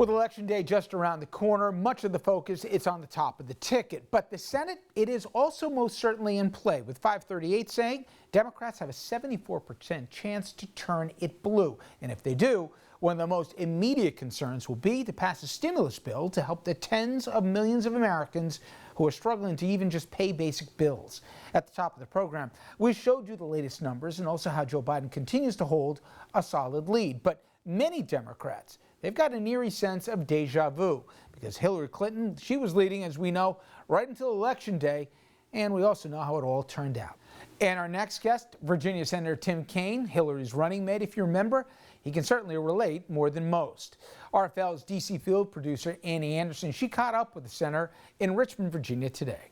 With Election Day just around the corner, much of the focus is on the top of the ticket. But the Senate, it is also most certainly in play, with 538 saying Democrats have a 74% chance to turn it blue. And if they do, one of the most immediate concerns will be to pass a stimulus bill to help the tens of millions of Americans who are struggling to even just pay basic bills. At the top of the program, we showed you the latest numbers and also how Joe Biden continues to hold a solid lead. But many Democrats, they've got an eerie sense of deja vu because Hillary Clinton, she was leading, as we know, right until Election Day, and we also know how it all turned out. And our next guest, Virginia Senator Tim Kaine, Hillary's running mate, if you remember, he can certainly relate more than most. RFL's D.C. field producer Annie Anderson, she caught up with the senator in Richmond, Virginia today.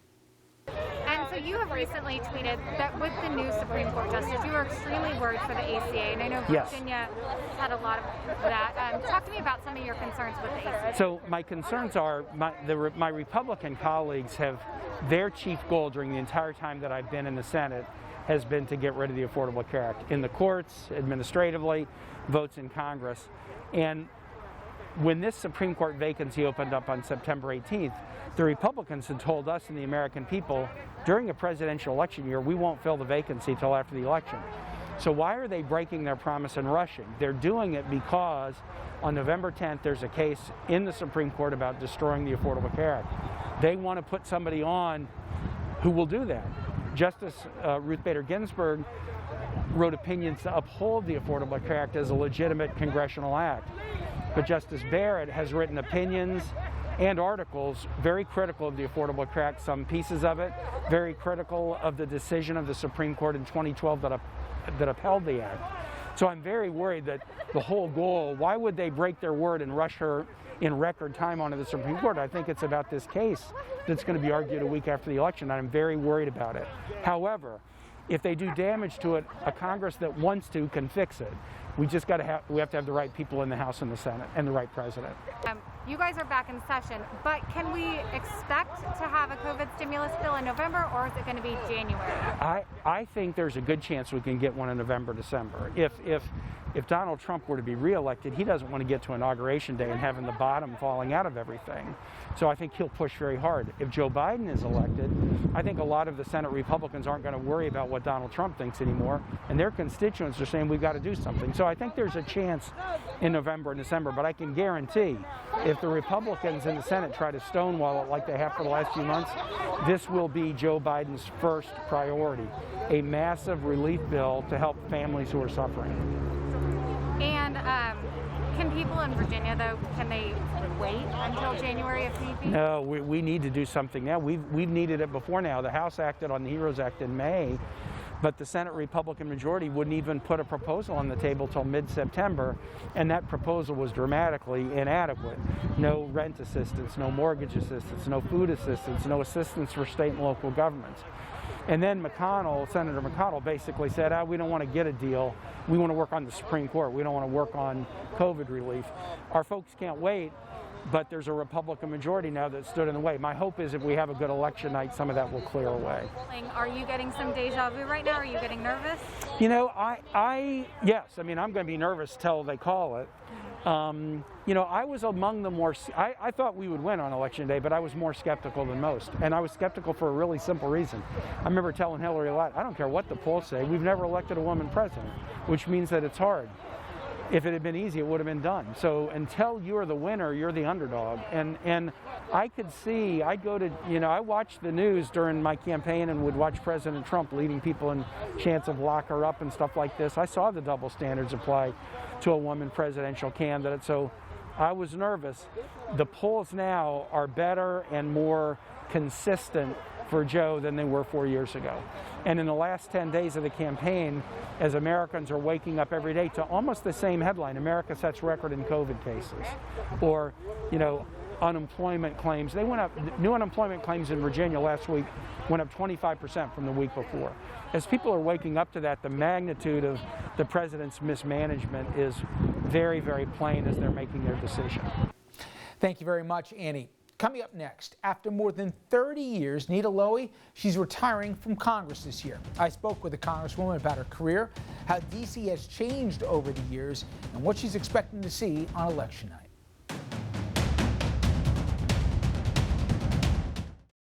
And so you have recently tweeted that with the new Supreme Court justice, you were extremely worried for the ACA, and I know Virginia had a lot of that. Talk to me about some of your concerns with the ACA. So my concerns are my Republican colleagues have, their chief goal during the entire time that I've been in the Senate has been to get rid of the Affordable Care Act in the courts, administratively, votes in Congress. And when this Supreme Court vacancy opened up on September 18th, the Republicans had told us and the American people during a presidential election year, we won't fill the vacancy till after the election. So why are they breaking their promise and rushing? They're doing it because on November 10th, there's a case in the Supreme Court about destroying the Affordable Care Act. They want to put somebody on who will do that. Justice Ruth Bader Ginsburg wrote opinions to uphold the Affordable Care Act as a legitimate congressional act. But Justice Barrett has written opinions and articles very critical of the Affordable Care Act, some pieces of it, very critical of the decision of the Supreme Court in 2012 that upheld the act. So I'm very worried that the whole goal, why would they break their word and rush her in record time onto the Supreme Court? I think it's about this case that's going to be argued a week after the election. I'm very worried about it. However, if they do damage to it, a Congress that wants to can fix it. We have to have the right people in the House and the Senate and the right president. You guys are back in session, but can we expect to have a COVID stimulus bill in November, or is it going to be January? I think there's a good chance we can get one in November, December. If Donald Trump were to be reelected, he doesn't want to get to Inauguration Day and having the bottom falling out of everything. So I think he'll push very hard. If Joe Biden is elected, I think a lot of the Senate Republicans aren't going to worry about what Donald Trump thinks anymore, and their constituents are saying we've got to do something. So I think there's a chance in November and December, but I can guarantee if the Republicans in the Senate try to stonewall it like they have for the last few months, this will be Joe Biden's first priority, a massive relief bill to help families who are suffering. And can people in Virginia, though, can they wait until January if need be? No, we need to do something now. We've needed it before now. The House acted on the HEROES Act in May, but the Senate Republican majority wouldn't even put a proposal on the table till mid-September, and that proposal was dramatically inadequate. No rent assistance, no mortgage assistance, no food assistance, no assistance for state and local governments. And then Senator McConnell basically said, we don't want to get a deal. We want to work on the Supreme Court. We don't want to work on COVID relief. Our folks can't wait, but there's a Republican majority now that stood in the way. My hope is if we have a good election night, some of that will clear away. Are you getting some deja vu right now? Are you getting nervous? You know, yes. I mean, I'm going to be nervous till they call it. You know, I was among the more, I thought we would win on Election Day, but I was more skeptical than most. And I was skeptical for a really simple reason. I remember telling Hillary a lot, I don't care what the polls say, we've never elected a woman president, which means that it's hard. If it had been easy, it would have been done. So until you're the winner, you're the underdog. And I could see, I watched the news during my campaign and would watch President Trump leading people in chants of lock her up and stuff like this. I saw the double standards apply to a woman presidential candidate. So I was nervous. The polls now are better and more consistent for Joe than they were 4 years ago. And in the last 10 days of the campaign, as Americans are waking up every day to almost the same headline, America sets record in COVID cases, or, you know, unemployment claims. They went up, new unemployment claims in Virginia last week went up 25% from the week before. As people are waking up to that, the magnitude of the president's mismanagement is very, very plain as they're making their decision. Thank you very much, Annie. Coming up next, after more than 30 years, Nita Lowey, she's retiring from Congress this year. I spoke with the Congresswoman about her career, how D.C. has changed over the years, and what she's expecting to see on election night.